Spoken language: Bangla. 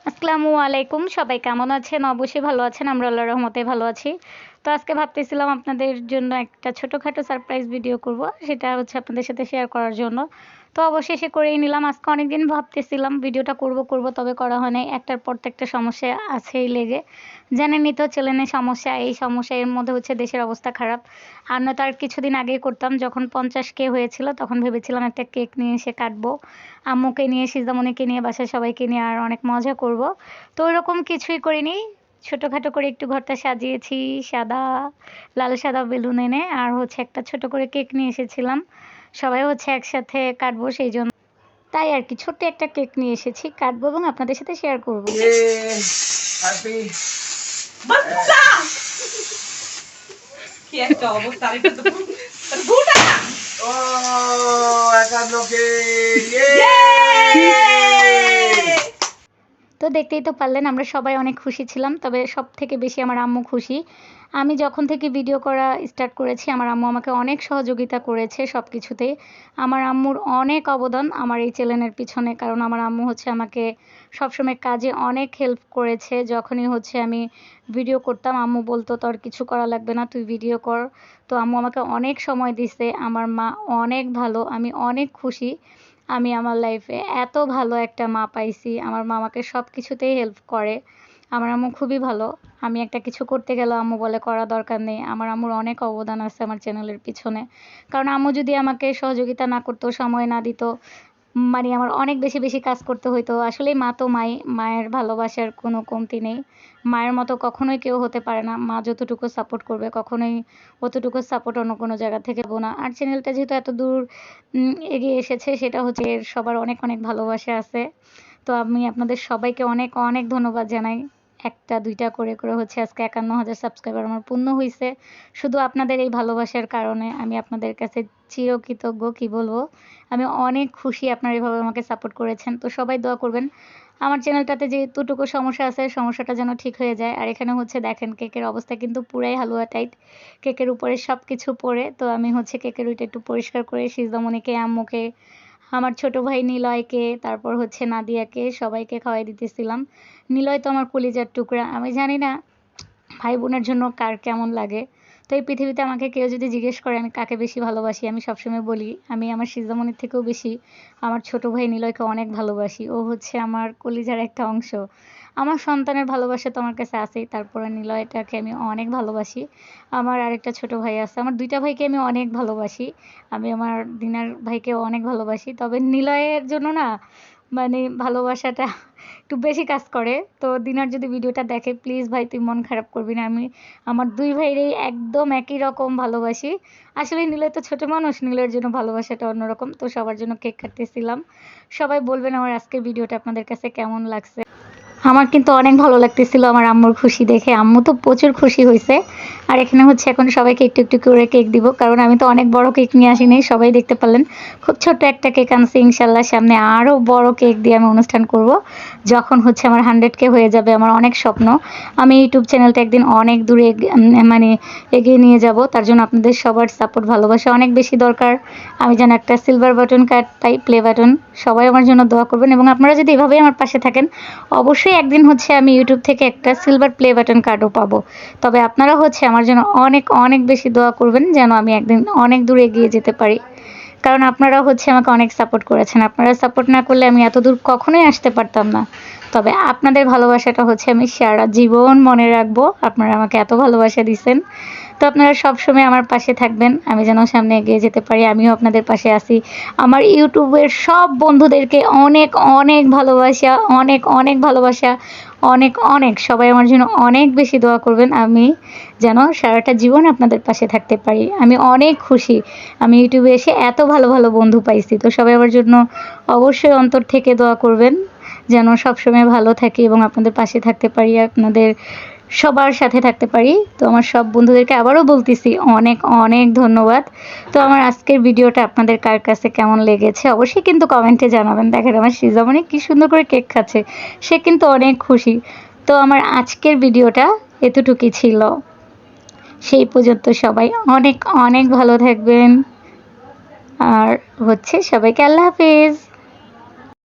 আসসালামু আলাইকুম, সবাই কেমন আছেন? অবশ্যই ভালো আছেন। আমরা আল্লাহর রহমতে ভালো আছি। তো আজকে ভাবতেছিলাম আপনাদের জন্য একটা ছোটখাটো সারপ্রাইজ ভিডিও করব। সেটা হচ্ছে আপনাদের সাথে শেয়ার করার জন্য। তো অবশেষে করেই নিলাম। আজকে অনেকদিন ভাবতেছিলাম ভিডিওটা করব তবে করা হয় নাই। একটার পর তো একটা সমস্যা আছেই লেগে। জানেনই তো চ্যানেলের সমস্যা, এই সমস্যা এর মধ্যে হচ্ছে দেশের অবস্থা খারাপ। আর নয়তো আর কিছুদিন আগেই করতাম, যখন 50K হয়েছিল তখন ভেবেছিলাম একটা কেক নিয়ে এসে কাটবো। আম্মুকে নিয়ে, সিজামণিকে নিয়ে, বাসার সবাইকে নিয়ে আর অনেক মজা করব। তো ওইরকম কিছুই করিনি। ছোটোখাটো করে একটু ঘরটা সাজিয়েছি লাল সাদা বেলুন এনে, আর হচ্ছে একটা ছোট করে কেক নিয়ে এসেছিলাম। সবাই হচ্ছে একসাথে কাটবো সেই জন্য, তাই আর কি ছোট্ট একটা কেক নিয়ে এসেছি, কাটবো এবং আপনাদের সাথে শেয়ার করবো। কি একটা অবস্থা! তো দেখতেই তো পারলেন, আমরা সবাই অনেক খুশি ছিলাম, তবে সব থেকে বেশি আমার আম্মু খুশি। আমি যখন থেকে ভিডিও করা স্টার্ট করেছি, আমার আম্মু আমাকে অনেক সহযোগিতা করেছে সব কিছুতেই। আমার আম্মুর অনেক অবদান আমার এই চ্যানেলের পিছনে, কারণ আমার আম্মু হচ্ছে আমাকে সবসময় কাজে অনেক হেল্প করেছে। যখনই হচ্ছে আমি ভিডিও করতাম, আম্মু বলতো তোর কিছু করা লাগবে না, তুই ভিডিও কর। তো আম্মু আমাকে অনেক সময় দিছে। আমার মা অনেক ভালো, আমি অনেক খুশি। আমি আমার লাইফে এত ভালো একটা মা পাইছি। আমার মা আমাকে সব কিছুতেই হেল্প করে। আমার আম্মু খুবই ভালো। আমি একটা কিছু করতে গেলেও আম্মু বলে করা দরকার নেই। আমার আম্মুর অনেক অবদান আছে আমার চ্যানেলের পিছনে। কারণ আম্মু যদি আমাকে সহযোগিতা না করতো, সময় না দিত, মানে আমার অনেক বেশি কাজ করতে হইতো। আসলেই মা তো মাই, মায়ের ভালোবাসার কোনো কমতি নেই। মায়ের মতো কখনোই কেউ হতে পারে না। মা যতটুকু সাপোর্ট করবে কখনোই অতটুকু সাপোর্ট অন্য কোনো জায়গা থেকে পাবো না। আর চ্যানেলটা যেহেতু এত দূর এগিয়ে এসেছে, সেটা হচ্ছে এর সবার অনেক ভালোবাসা আছে। তো আমি আপনাদের সবাইকে অনেক ধন্যবাদ জানাই। একটা দুইটা করে হচ্ছে আজকে 51,000 সাবস্ক্রাইবার আমার পূর্ণ হইছে। শুধু আপনাদের এই ভালোবাসার কারণে আমি আপনাদের কাছে চিরকৃতজ্ঞ, কি বলবো। আমি অনেক খুশি আপনারা এভাবে আমাকে সাপোর্ট করেছেন। তো সবাই দোয়া করবেন আমার চ্যানেলটাতে যে এতটুকু সমস্যা আছে, সমস্যাটা যেন ঠিক হয়ে যায়। আর এখানে হচ্ছে দেখেন, কেকের অবস্থা কিন্তু পুরাই হালুয়া টাইট। কেকের উপরে সব কিছু পড়ে। তো আমি হচ্ছে কেকের ওইটা একটু পরিষ্কার করে সিজদামণিকে, আম্মুকে, আমার ছোট ভাই নিলয়কে, তারপর হচ্ছে নাদিয়াকে, সবাইকে খাওয়াই দিতেছিলাম। নিলয় তো আমার কলিজার টুকরা। আমি জানি না ভাই বোনের জন্য কার কেমন লাগে। তো এই পৃথিবীতে আমাকে কেউ যদি জিজ্ঞেস করে আমি কাকে বেশি ভালোবাসি, আমি সবসময় বলি আমি আমার সিজামণির থেকেও বেশি আমার ছোট ভাই নিলয়কে অনেক ভালোবাসি। ও হচ্ছে আমার কলিজার একটা অংশ। আমার সন্তানের ভালোবাসা তো আমার কাছে আছেই, তারপরে নিলয়টাকে আমি অনেক ভালোবাসি। আমার আরেকটা ছোট ভাই আছে, আমার দুইটা ভাইকে আমি অনেক ভালোবাসি। আমি আমার দিনার ভাইকেও অনেক ভালোবাসি, তবে নিলয়ের জন্য না, মানে ভালোবাসাটা একটু বেশি কাজ করে। তো দিনার যদি ভিডিওটা দেখে, প্লিজ ভাই তুই মন খারাপ করবি না। আমি আমার দুই ভাইয়েরই একদম একই রকম ভালোবাসি। আসলে নিলয় তো ছোট মানুষ, নিলয়ের জন্য ভালোবাসাটা অন্যরকম। তো সবার জন্য কেক কাটতেছিলাম। সবাই বলবেন আমার আজকের ভিডিওটা আপনাদের কাছে কেমন লাগছে। আমার কিন্তু অনেক ভালো লাগতেছিল আমার আম্মুর খুশি দেখে। আম্মু তো প্রচুর খুশি হয়েছে। আর এখানে হচ্ছে এখন সবাইকে একটু করে কেক দিব, কারণ আমি তো অনেক বড় কেক নিয়ে আসিনি, সবাই দেখতে পারলেন। খুব ছোট্ট একটা কেক আনছি। ইনশাল্লাহ সামনে আরও বড় কেক দিয়ে আমি অনুষ্ঠান করব, যখন হচ্ছে আমার 100K হয়ে যাবে। আমার অনেক স্বপ্ন আমি ইউটিউব চ্যানেলটা একদিন অনেক দূরে মানে এগিয়ে নিয়ে যাব। তার জন্য আপনাদের সবার সাপোর্ট, ভালোবাসা অনেক বেশি দরকার। আমি যেন একটা সিলভার বাটন কার্ড পাই, প্লে বাটন। সবাই আমার জন্য দোয়া করবেন, এবং আপনারা যদি এভাবেই আমার পাশে থাকেন, অবশ্যই একদিন হচ্ছে আমি ইউটিউব থেকে একটা সিলভার প্লে বাটন কার্ডও পাবো। তবে আপনারা হচ্ছে আমার জন্য অনেক বেশি দোয়া করবেন, যেন আমি একদিন অনেক দূর এগিয়ে যেতে পারি। কারণ আপনারা হচ্ছে আমাকে অনেক সাপোর্ট করেছেন। আপনারা সাপোর্ট না করলে আমি এত দূর কখনোই আসতে পারতাম না। তবে আপনাদের ভালোবাসাটা হচ্ছে আমি সারা জীবন মনে রাখবো। আপনারা আমাকে এত ভালোবাসা দিচ্ছেন। তো আপনারা সবসময় আমার পাশে থাকবেন, আমি যেন সামনে এগিয়ে যেতে পারি। আমিও আপনাদের পাশে আছি। আমার ইউটিউবের সব বন্ধুদেরকে অনেক ভালোবাসা, অনেক ভালোবাসা, অনেক সবাই আমার জন্য অনেক বেশি দোয়া করবেন। আমি যেন সারাটা জীবন আপনাদের পাশে থাকতে পারি। আমি অনেক খুশি আমি ইউটিউবে এসে এত ভালো বন্ধু পাইছি। তো সবাই আমার জন্য অবশ্যই অন্তর থেকে দোয়া করবেন, যেন সবসময় ভালো থাকি এবং আপনাদের পাশে থাকতে পারি, আপনাদের সবার সাথে থাকতে পারি। তো আমার সব বন্ধুদেরকে আবারও বলতেছি অনেক ধন্যবাদ। তো আমার আজকের ভিডিওটা আপনাদের কার কাছে কেমন লেগেছে অবশ্যই কিন্তু কমেন্টে জানাবেন। দেখেন আমার সিজামণি কি সুন্দর করে কেক খাচ্ছে, সে কিন্তু অনেক খুশি। তো আমার আজকের ভিডিওটা এতটুকুই ছিল। সেই পর্যন্ত সবাই অনেক ভালো থাকবেন। আর হচ্ছে সবাইকে আল্লাহ হাফেজ।